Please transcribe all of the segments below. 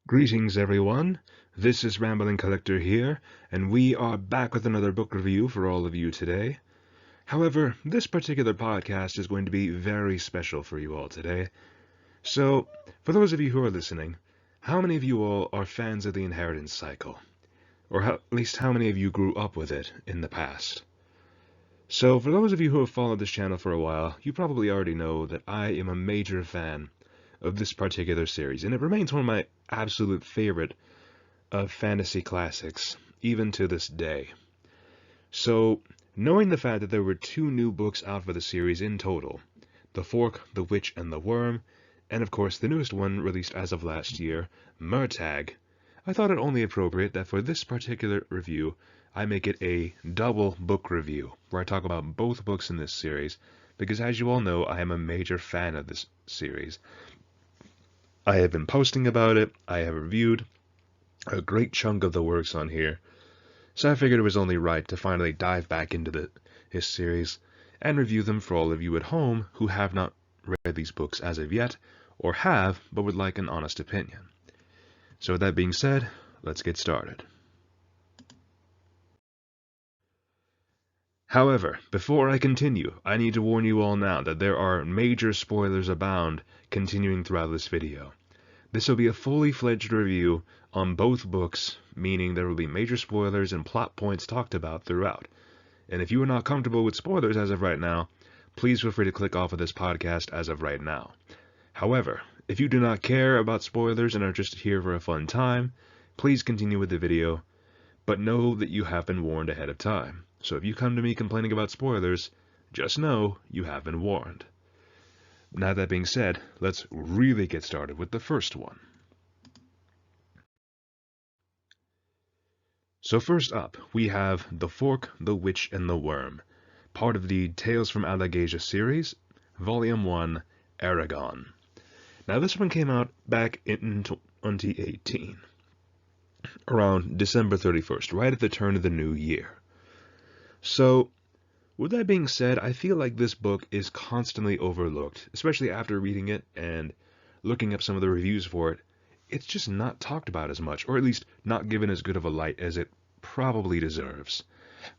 Greetings everyone, this is Rambling Collector here, and we are back with another book review for all of you today. However, this particular podcast is going to be very special for you all today. So, for those of you who are listening, how many of you all are fans of the inheritance cycle? Or at least how many of you grew up with it in the past? So, for those of you who have followed this channel for a while, you probably already know that I am a major fan of this particular series, and it remains one of my absolute favorite of fantasy classics, even to this day. So, knowing the fact that there were 2 new books out for the series in total, The Fork, the Witch, and the Worm, and of course the newest one released as of last year, Murtagh, I thought it only appropriate that for this particular review, I make it a double book review, where I talk about both books in this series, because as you all know, I am a major fan of this series. I have been posting about it, I have reviewed a great chunk of the works on here, so I figured it was only right to finally dive back into his series and review them for all of you at home who have not read these books as of yet, or have but would like an honest opinion. So with that being said, let's get started. However, before I continue, I need to warn you all now that there are major spoilers abound continuing throughout this video. This will be a fully fledged review on both books, meaning there will be major spoilers and plot points talked about throughout. And if you are not comfortable with spoilers as of right now, please feel free to click off of this podcast as of right now. However, if you do not care about spoilers and are just here for a fun time, please continue with the video, but know that you have been warned ahead of time. So if you come to me complaining about spoilers, just know you have been warned. Now that being said, let's really get started with the first one. So first up, we have The Fork, the Witch, and the Worm, part of the Tales from Alagaesia series, Volume 1, Aragon. Now this one came out back in 2018, around December 31st, right at the turn of the new year. So, with that being said, I feel like this book is constantly overlooked, especially after reading it and looking up some of the reviews for it. It's just not talked about as much, or at least not given as good of a light as it probably deserves.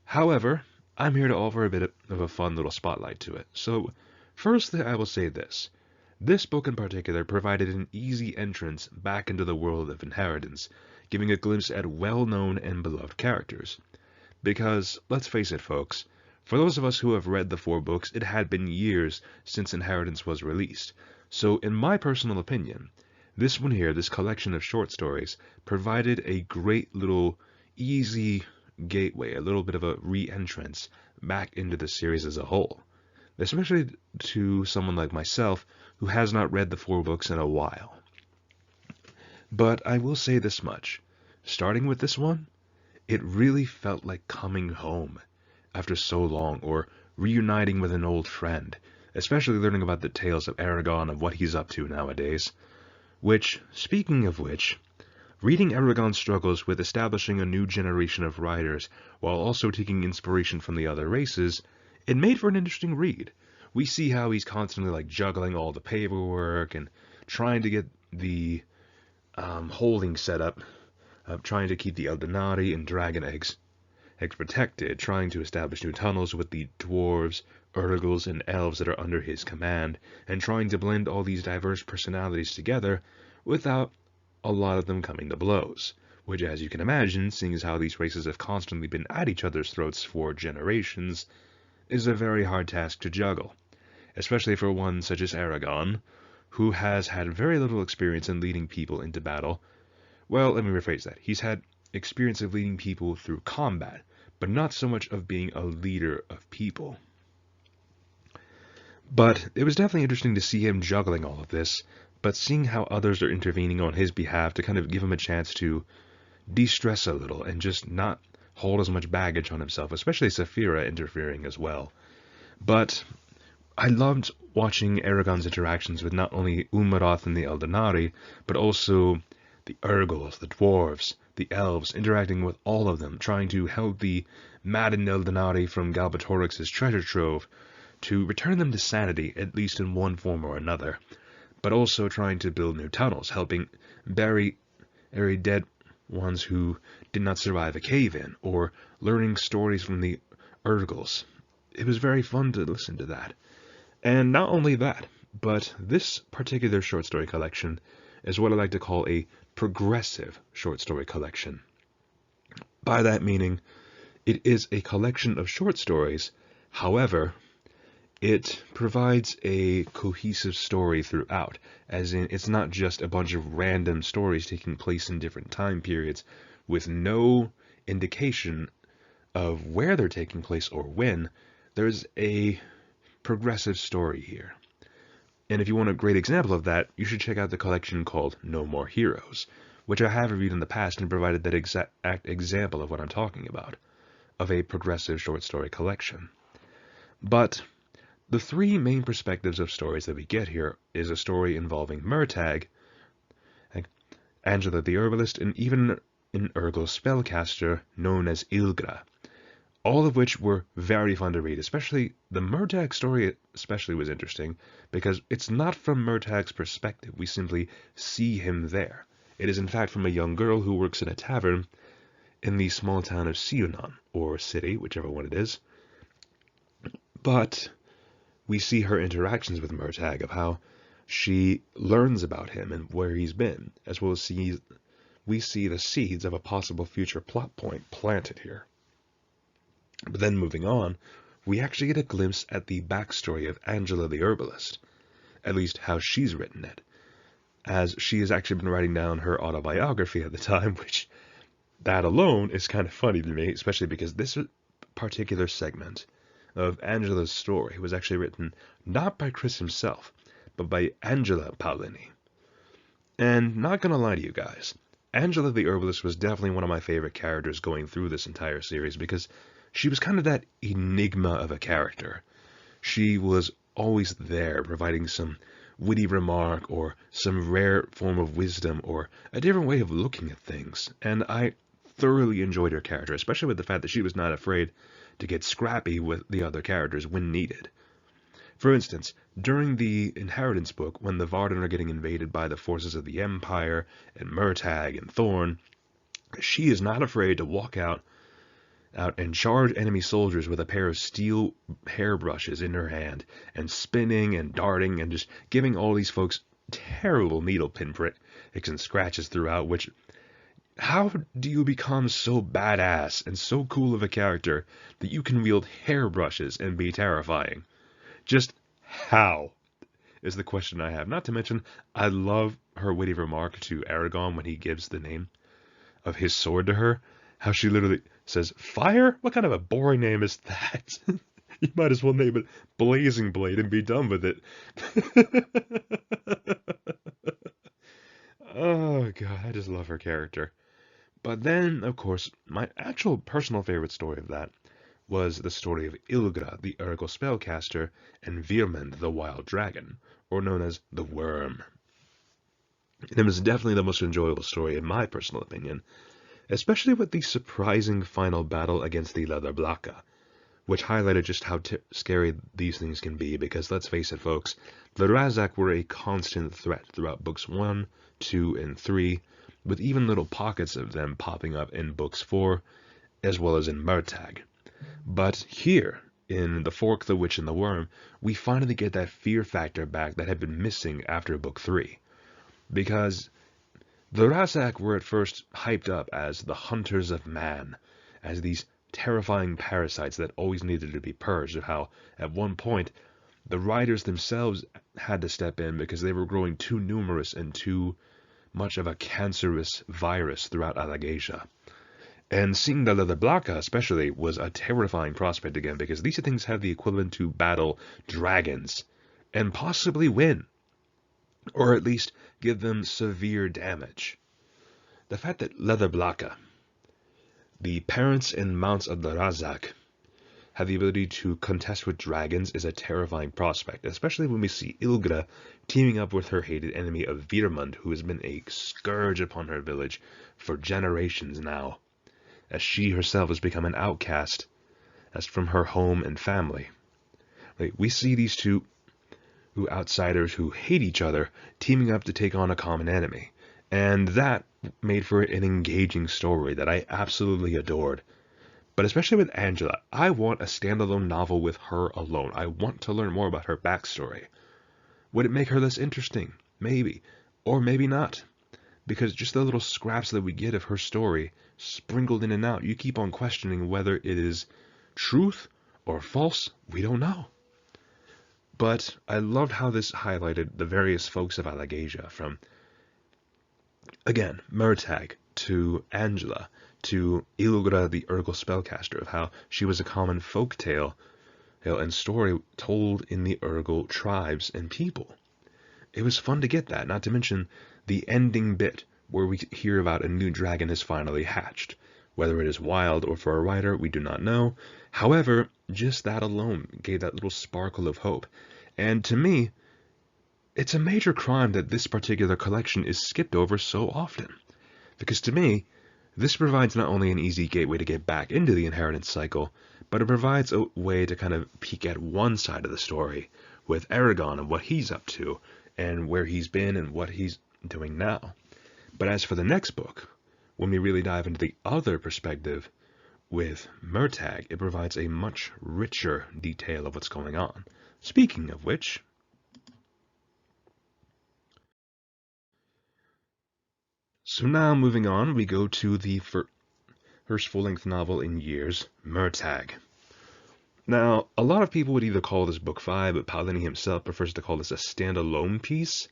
However, I'm here to offer a bit of a fun little spotlight to it. So, firstly, I will say this. This book in particular provided an easy entrance back into the world of inheritance, giving a glimpse at well-known and beloved characters. Because, let's face it folks, for those of us who have read the 4 books, it had been years since Inheritance was released. So in my personal opinion, this one here, this collection of short stories, provided a great little easy gateway, a little bit of a re-entrance back into the series as a whole. Especially to someone like myself who has not read the 4 books in a while. But I will say this much, starting with this one, it really felt like coming home after so long, or reuniting with an old friend, especially learning about the tales of Aragon, of what he's up to nowadays. Which, speaking of which, reading Aragon's struggles with establishing a new generation of writers while also taking inspiration from the other races, it made for an interesting read. We see how he's constantly juggling all the paperwork and trying to get the holding set up, trying to keep the Eldenari and Dragon Eggs protected, trying to establish new tunnels with the dwarves, Urgles, and elves that are under his command, and trying to blend all these diverse personalities together without a lot of them coming to blows, which, as you can imagine, seeing as how these races have constantly been at each other's throats for generations, is a very hard task to juggle, especially for one such as Aragon, who has had very little experience in leading people into battle. Well, let me rephrase that. He's had experience of leading people through combat, but not so much of being a leader of people. But it was definitely interesting to see him juggling all of this, but seeing how others are intervening on his behalf to kind of give him a chance to de-stress a little and just not hold as much baggage on himself, especially Saphira interfering as well. But I loved watching Aragon's interactions with not only Umarath and the Eldenari, but also the Urgles, the dwarves, the elves, interacting with all of them, trying to help the maddened Eldenari from Galbatorix's treasure trove to return them to sanity, at least in one form or another, but also trying to build new tunnels, helping bury very dead ones who did not survive a cave-in, or learning stories from the Urgles. It was very fun to listen to that. And not only that, but this particular short story collection is what I like to call a progressive short story collection. By that meaning, it is a collection of short stories. However, it provides a cohesive story throughout, as in it's not just a bunch of random stories taking place in different time periods with no indication of where they're taking place or when. There's a progressive story here. And if you want a great example of that, you should check out the collection called No More Heroes, which I have reviewed in the past and provided that exact example of what I'm talking about, of a progressive short story collection. But the three main perspectives of stories that we get here is a story involving Murtagh, Angela the Herbalist, and even an Urgle spellcaster known as Ilgra, all of which were very fun to read. Especially the Murtagh story especially was interesting because it's not from Murtagh's perspective. We simply see him there. It is in fact from a young girl who works in a tavern in the small town of Sionon, or city, whichever one it is. But we see her interactions with Murtagh, of how she learns about him and where he's been, as well as we see the seeds of a possible future plot point planted here. But then moving on, we actually get a glimpse at the backstory of Angela the Herbalist, at least how she's written it, as she has actually been writing down her autobiography at the time, which that alone is kind of funny to me, especially because this particular segment of Angela's story was actually written not by Chris himself, but by Angela Paolini. And not gonna lie to you guys, Angela the Herbalist was definitely one of my favorite characters going through this entire series because she was kind of that enigma of a character. She was always there, providing some witty remark or some rare form of wisdom or a different way of looking at things. And I thoroughly enjoyed her character, especially with the fact that she was not afraid to get scrappy with the other characters when needed. For instance, during the Inheritance book, when the Varden are getting invaded by the forces of the Empire and Murtagh and Thorn, she is not afraid to walk out and charge enemy soldiers with a pair of steel hairbrushes in her hand, and spinning and darting and just giving all these folks terrible needle pinpricks and scratches throughout, which, how do you become so badass and so cool of a character that you can wield hairbrushes and be terrifying? Just how is the question I have. Not to mention, I love her witty remark to Aragorn when he gives the name of his sword to her. How she literally says, "Fire? What kind of a boring name is that?" You might as well name it Blazing Blade and be done with it. Oh, God, I just love her character. But then, of course, my actual personal favorite story of that was the story of Ilgra, the Urgle spellcaster, and Virmund, the wild dragon, or known as the Worm. And it was definitely the most enjoyable story in my personal opinion, especially with the surprising final battle against the Leatherblaka, which highlighted just how scary these things can be, because let's face it, folks, the Razak were a constant threat throughout books 1, 2, and 3, with even little pockets of them popping up in books 4, as well as in Murtagh. But here, in The Fork, the Witch, and the Worm, we finally get that fear factor back that had been missing after book 3, because the Razak were at first hyped up as the hunters of man, as these terrifying parasites that always needed to be purged, of how, at one point, the riders themselves had to step in because they were growing too numerous and too much of a cancerous virus throughout Alagaesia. And seeing the Leatherblaka especially was a terrifying prospect again, because these things have the equivalent to battle dragons, and possibly win, or at least give them severe damage. The fact that Leatherblaka, the parents and mounts of the Razak, have the ability to contest with dragons is a terrifying prospect, especially when we see Ilgra teaming up with her hated enemy of Virmund, who has been a scourge upon her village for generations now, as she herself has become an outcast as from her home and family. We see these two outsiders who hate each other teaming up to take on a common enemy, And that made for an engaging story that I absolutely adored. But especially with Angela, I want a standalone novel with her alone. I want to learn more about her backstory. Would it make her less interesting? Maybe. Or maybe not. Because just the little scraps that we get of her story, sprinkled in and out, you keep on questioning whether it is truth or false. We don't know. But I loved how this highlighted the various folks of Alagaesia, from, again, Murtagh to Angela to Ilugra the Urgal spellcaster, of how she was a common folk tale and story told in the Urgal tribes and people. It was fun to get that, not to mention the ending bit where we hear about a new dragon has finally hatched. Whether it is wild or for a writer, we do not know. However, just that alone gave that little sparkle of hope. And to me, it's a major crime that this particular collection is skipped over so often. Because to me, this provides not only an easy gateway to get back into the inheritance cycle, but it provides a way to kind of peek at one side of the story, with Aragon and what he's up to, and where he's been and what he's doing now. But as for the next book, when we really dive into the other perspective with Murtagh, it provides a much richer detail of what's going on. Speaking of which, so now moving on, we go to the first full-length novel in years, Murtagh. Now, a lot of people would either call this book 5, but Paolini himself prefers to call this a standalone piece,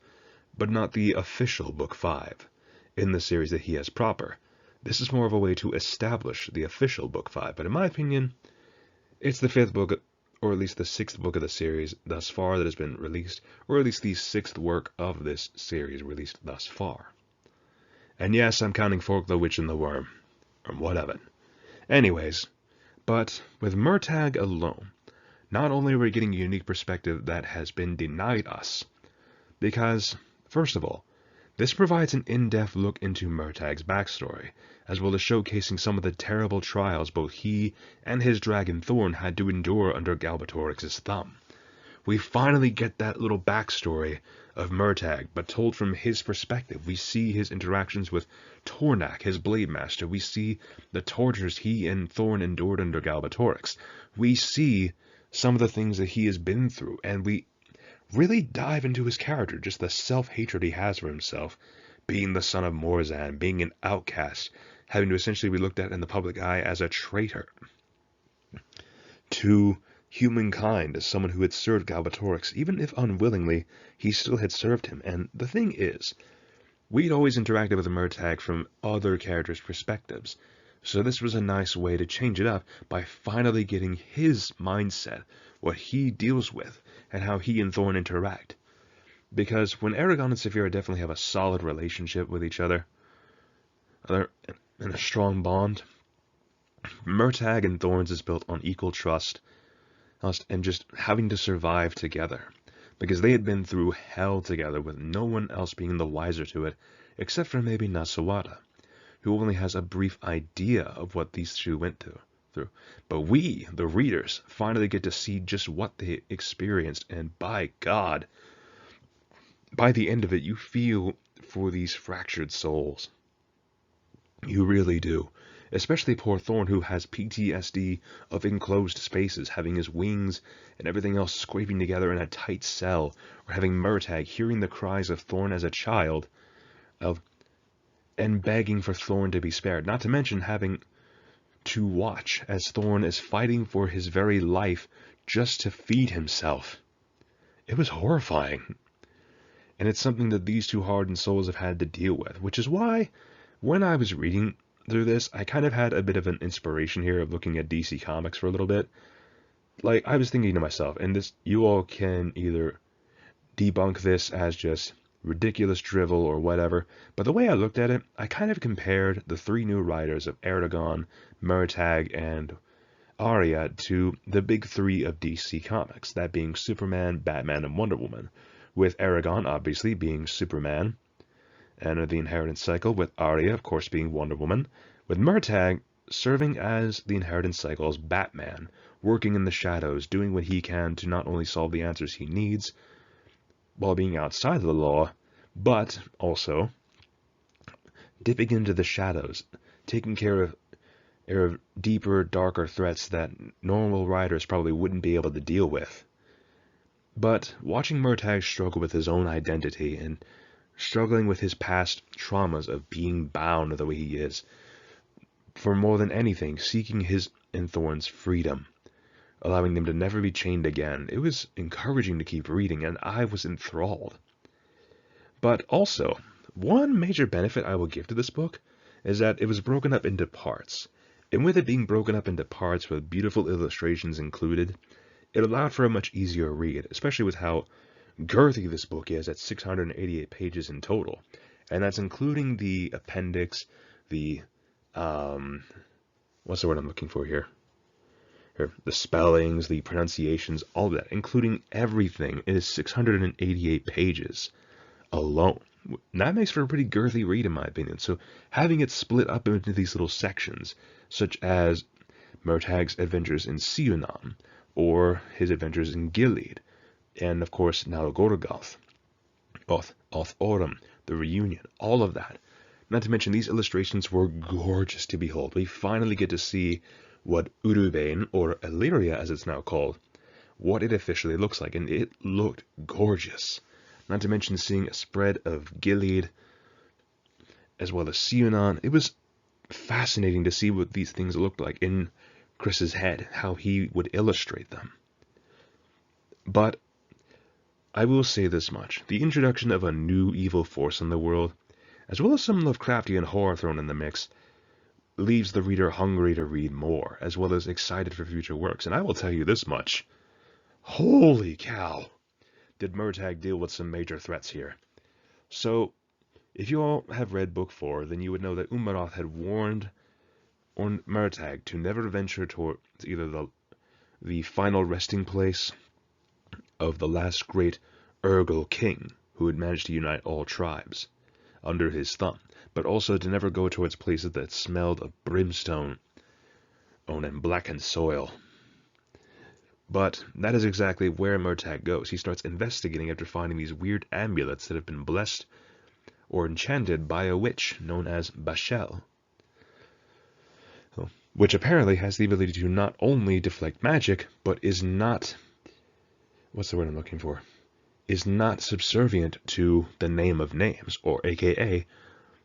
but not the official book 5 in the series that he has proper. This is more of a way to establish the official book 5, but in my opinion, it's the 5th book, or at least the 6th book of the series thus far that has been released, or at least the 6th work of this series released thus far. And yes, I'm counting Fork, the Witch, and the Worm, or what of it. Anyways, but with Murtagh alone, not only are we getting a unique perspective that has been denied us, because, first of all, this provides an in-depth look into Murtagh's backstory, as well as showcasing some of the terrible trials both he and his dragon Thorn had to endure under Galbatorix's thumb. We finally get that little backstory of Murtagh, but told from his perspective. We see his interactions with Tornak, his blade master. We see the tortures he and Thorn endured under Galbatorix. We see some of the things that he has been through, and we really dive into his character, just the self-hatred he has for himself, being the son of Morzan, being an outcast, having to essentially be looked at in the public eye as a traitor, to humankind as someone who had served Galbatorix. Even if unwillingly, he still had served him. And the thing is, we'd always interacted with Murtagh from other characters' perspectives, so this was a nice way to change it up by finally getting his mindset, what he deals with, and how he and Thorn interact. Because when Aragon and Saphira definitely have a solid relationship with each other, and a strong bond, Murtagh and Thorn's is built on equal trust, and just having to survive together, because they had been through hell together with no one else being the wiser to it, except for maybe Nasawada, who only has a brief idea of what these two went through. But we, the readers, finally get to see just what they experienced, and by God, by the end of it, you feel for these fractured souls. You really do. Especially poor Thorn, who has PTSD of enclosed spaces, having his wings and everything else scraping together in a tight cell, or having Murtagh hearing the cries of Thorn as a child, and begging for Thorn to be spared. Not to mention having to watch as Thorn is fighting for his very life just to feed himself. It was horrifying. And it's something that these two hardened souls have had to deal with, which is why, when I was reading through this, I kind of had a bit of an inspiration here of looking at DC Comics for a little bit. Like, I was thinking to myself, and this, you all can either debunk this as just ridiculous drivel or whatever, but the way I looked at it, I kind of compared the 3 new writers of Aragon, Murtagh, and Arya to the big 3 of DC Comics, that being Superman, Batman, and Wonder Woman, with Aragon obviously being Superman, and the inheritance cycle, with Arya, of course, being Wonder Woman, with Murtagh serving as the inheritance cycle's Batman, working in the shadows, doing what he can to not only solve the answers he needs while being outside of the law, but also dipping into the shadows, taking care of deeper, darker threats that normal riders probably wouldn't be able to deal with. But watching Murtagh struggle with his own identity and struggling with his past traumas of being bound the way he is, for more than anything, seeking his and Thorn's freedom, allowing them to never be chained again, it was encouraging to keep reading, and I was enthralled. But also, one major benefit I will give to this book is that it was broken up into parts. And with it being broken up into parts with beautiful illustrations included, it allowed for a much easier read, especially with how girthy this book is at 688 pages in total. And that's including the appendix, the, what's the word I'm looking for here? The spellings, the pronunciations, all that, including everything. It is 688 pages alone. That makes for a pretty girthy read, in my opinion. So having it split up into these little sections, such as Murtagh's adventures in Sionan, or his adventures in Gilead, and of course Nalgorgoth, Oth Oram, the reunion, all of that. Not to mention these illustrations were gorgeous to behold. We finally get to see what Urubain, or Illyria as it's now called, what it officially looks like, and it looked gorgeous. Not to mention seeing a spread of Gilead, as well as Sionan. It was fascinating to see what these things looked like in Chris's head, how he would illustrate them. But I will say this much. The introduction of a new evil force in the world, as well as some Lovecraftian horror thrown in the mix, leaves the reader hungry to read more, as well as excited for future works. And I will tell you this much. Holy cow! Did Murtagh deal with some major threats here. So, if you all have read Book 4, then you would know that Umaroth had warned Murtagh to never venture towards either the final resting place of the last great Urgal king, who had managed to unite all tribes under his thumb, but also to never go towards places that smelled of brimstone and blackened soil. But that is exactly where Murtagh goes. He starts investigating after finding these weird amulets that have been blessed or enchanted by a witch known as Bashel, which apparently has the ability to not only deflect magic, but is not, what's the word I'm looking for, is not subservient to the name of names, or aka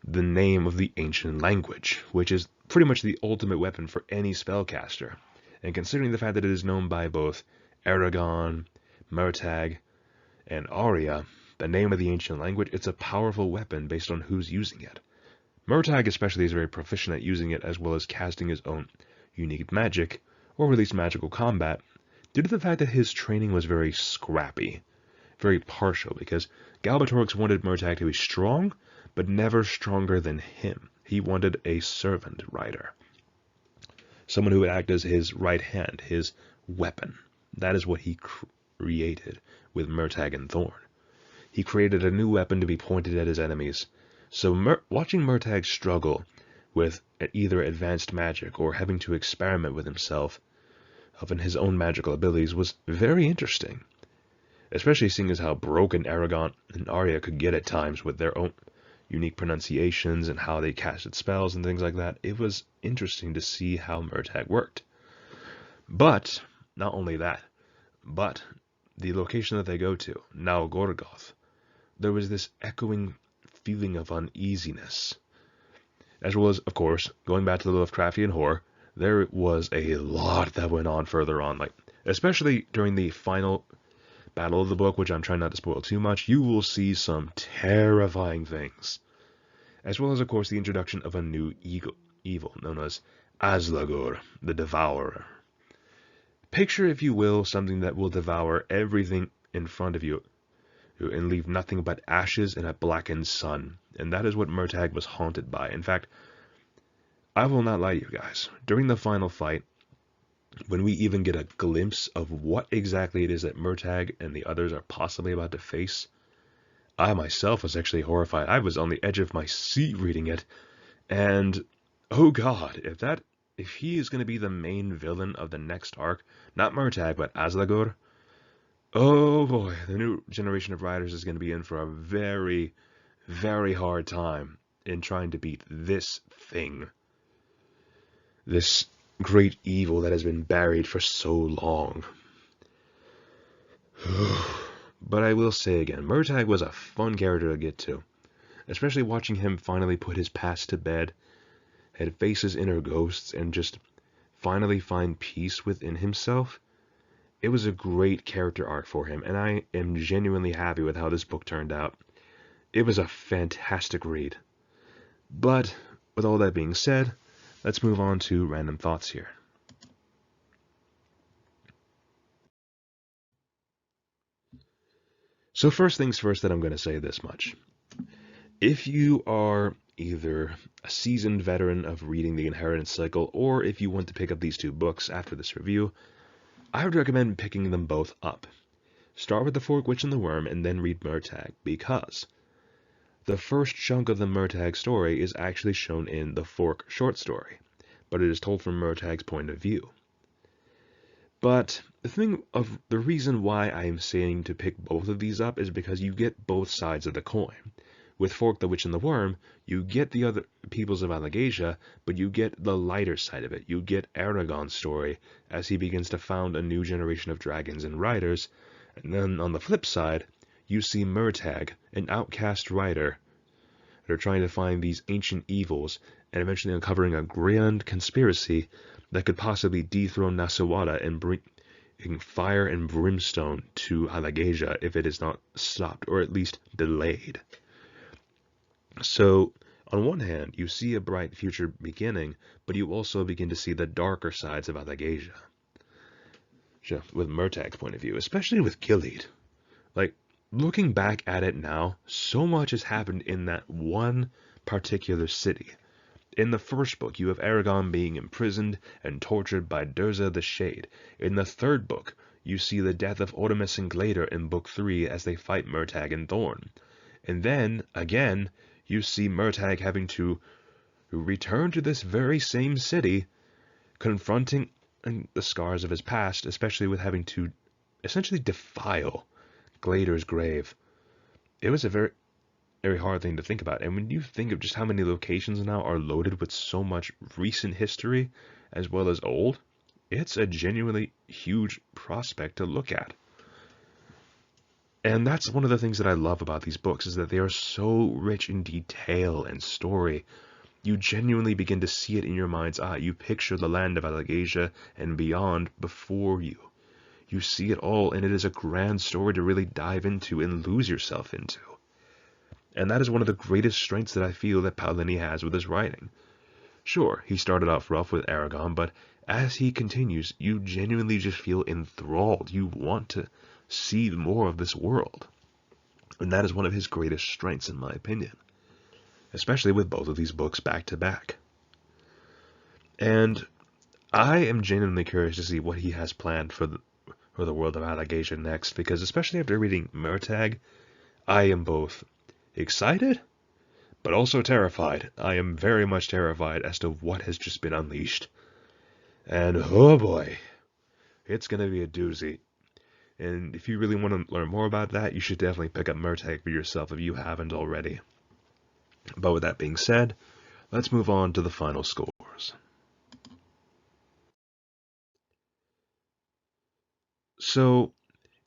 the name of the ancient language, which is pretty much the ultimate weapon for any spellcaster. And considering the fact that it is known by both Aragon, Murtagh, and Arya, the name of the ancient language, it's a powerful weapon based on who's using it. Murtagh especially is very proficient at using it, as well as casting his own unique magic, or at least magical combat, due to the fact that his training was very scrappy, very partial, because Galbatorix wanted Murtagh to be strong, but never stronger than him. He wanted a servant rider. Someone who would act as his right hand, his weapon. That is what he created with Murtagh and Thorn. He created a new weapon to be pointed at his enemies. So watching Murtagh struggle with either advanced magic or having to experiment with himself and his own magical abilities was very interesting. Especially seeing as how broken Aragon and Arya could get at times with their own unique pronunciations and how they casted spells and things like that. It was interesting to see how Murtagh worked. But, not only that, but the location that they go to, Nalgorgoth, there was this echoing feeling of uneasiness. As well as, of course, going back to the Lovecraftian horror, there was a lot that went on further on, like especially during the final battle of the book, which I'm trying not to spoil too much. You will see some terrifying things, as well as, of course, the introduction of a new evil known as Aslagor, the Devourer. Picture, if you will, something that will devour everything in front of you and leave nothing but ashes and a blackened sun. And that is what Murtagh was haunted by. In fact, I will not lie to you guys. During the final fight, when we even get a glimpse of what exactly it is that Murtagh and the others are possibly about to face, I myself was actually horrified. I was on the edge of my seat reading it, and oh god, if he is going to be the main villain of the next arc, not Murtagh, but Aslagor, oh boy, the new generation of writers is going to be in for a very, very hard time in trying to beat this thing. This great evil that has been buried for so long. But I will say again, Murtagh was a fun character to get to. Especially watching him finally put his past to bed, and face his inner ghosts, and just finally find peace within himself. It was a great character arc for him, and I am genuinely happy with how this book turned out. It was a fantastic read. But, with all that being said, let's move on to random thoughts here. So first things first, that I'm going to say this much. If you are either a seasoned veteran of reading the Inheritance cycle, or if you want to pick up these two books after this review, I would recommend picking them both up. Start with The Fork, Witch, and the Worm, and then read Murtagh, because the first chunk of the Murtagh story is actually shown in the Fork short story, but it is told from Murtagh's point of view. But the reason why I am saying to pick both of these up is because you get both sides of the coin. With Fork, the Witch, and the Worm, you get the other peoples of Alagaesia, but you get the lighter side of it. You get Aragorn's story as he begins to found a new generation of dragons and riders. And then on the flip side, you see Murtagh, an outcast rider. They're trying to find these ancient evils and eventually uncovering a grand conspiracy that could possibly dethrone Nasawada and bring fire and brimstone to Alagaesia if it is not stopped, or at least delayed. So, on one hand, you see a bright future beginning, but you also begin to see the darker sides of Alagaesia. With Murtagh's point of view, especially with Gilead. Like, looking back at it now, so much has happened in that one particular city. In the first book, you have Aragorn being imprisoned and tortured by Durza the Shade. In the third book, you see the death of Ordemus and Glader in book 3 as they fight Murtagh and Thorn. And then, again, you see Murtagh having to return to this very same city, confronting the scars of his past, especially with having to essentially defile Glader's grave. It was a very, very hard thing to think about. And when you think of just how many locations now are loaded with so much recent history as well as old, it's a genuinely huge prospect to look at. And that's one of the things that I love about these books, is that they are so rich in detail and story. You genuinely begin to see it in your mind's eye. You picture the land of Alagaesia and beyond before you. You see it all, and it is a grand story to really dive into and lose yourself into. And that is one of the greatest strengths that I feel that Paolini has with his writing. Sure, he started off rough with Aragorn, but as he continues, you genuinely just feel enthralled. You want to see more of this world. And that is one of his greatest strengths, in my opinion. Especially with both of these books back to back. And I am genuinely curious to see what he has planned for the world of Alagaesia next, because especially after reading Murtagh, I am both excited, but also terrified. I am very much terrified as to what has just been unleashed. And oh boy, it's going to be a doozy. And if you really want to learn more about that, you should definitely pick up Murtagh for yourself if you haven't already. But with that being said, let's move on to the final scores. So,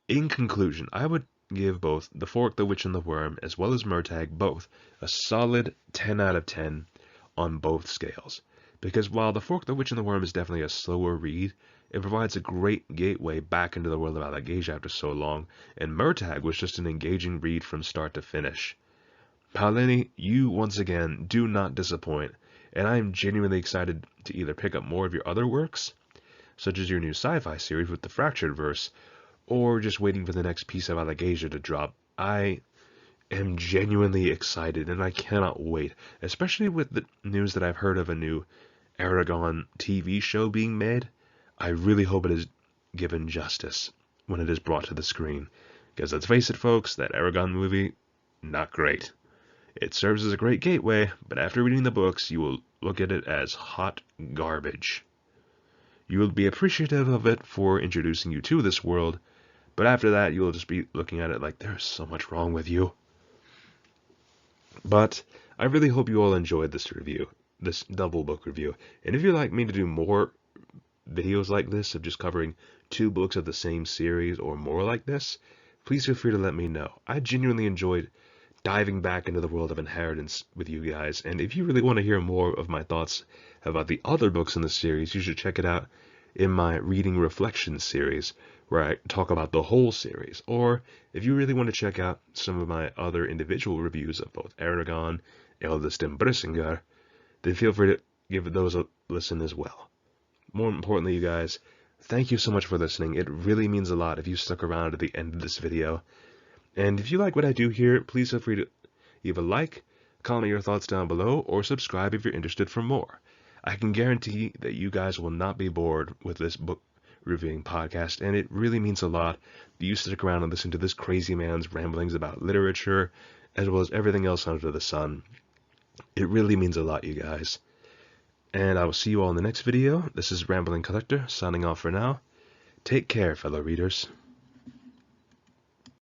in conclusion, I would give both The Fork, the Witch, and the Worm, as well as Murtagh, both a solid 10 out of 10 on both scales. Because while The Fork, the Witch, and the Worm is definitely a slower read, it provides a great gateway back into the world of Alagaesia after so long, and Murtagh was just an engaging read from start to finish. Paolini, you once again do not disappoint, and I am genuinely excited to either pick up more of your other works, such as your new sci-fi series with the Fractured Verse, or just waiting for the next piece of Alagaesia to drop. I am genuinely excited, and I cannot wait, especially with the news that I've heard of a new Aragorn TV show being made. I really hope it is given justice when it is brought to the screen, because let's face it, folks, that Aragorn movie, not great. It serves as a great gateway, but after reading the books, you will look at it as hot garbage. You will be appreciative of it for introducing you to this world, but after that, you will just be looking at it like there's so much wrong with you. But I really hope you all enjoyed this review, this double book review. And if you'd like me to do more videos like this of just covering 2 books of the same series or more like this, please feel free to let me know. I genuinely enjoyed diving back into the world of Inheritance with you guys, and if you really want to hear more of my thoughts about the other books in the series, you should check it out in my Reading Reflections series, where I talk about the whole series. Or if you really want to check out some of my other individual reviews of both Eragon, Eldest, and Brissinger, then feel free to give those a listen as well. More importantly, you guys, thank you so much for listening. It really means a lot if you stuck around to the end of this video. And if you like what I do here, please feel free to either like, comment your thoughts down below, or subscribe if you're interested for more. I can guarantee that you guys will not be bored with this book reviewing podcast, and it really means a lot that you stick around and listen to this crazy man's ramblings about literature, as well as everything else under the sun. It really means a lot, you guys. And I will see you all in the next video. This is Rambling Collector, signing off for now. Take care, fellow readers.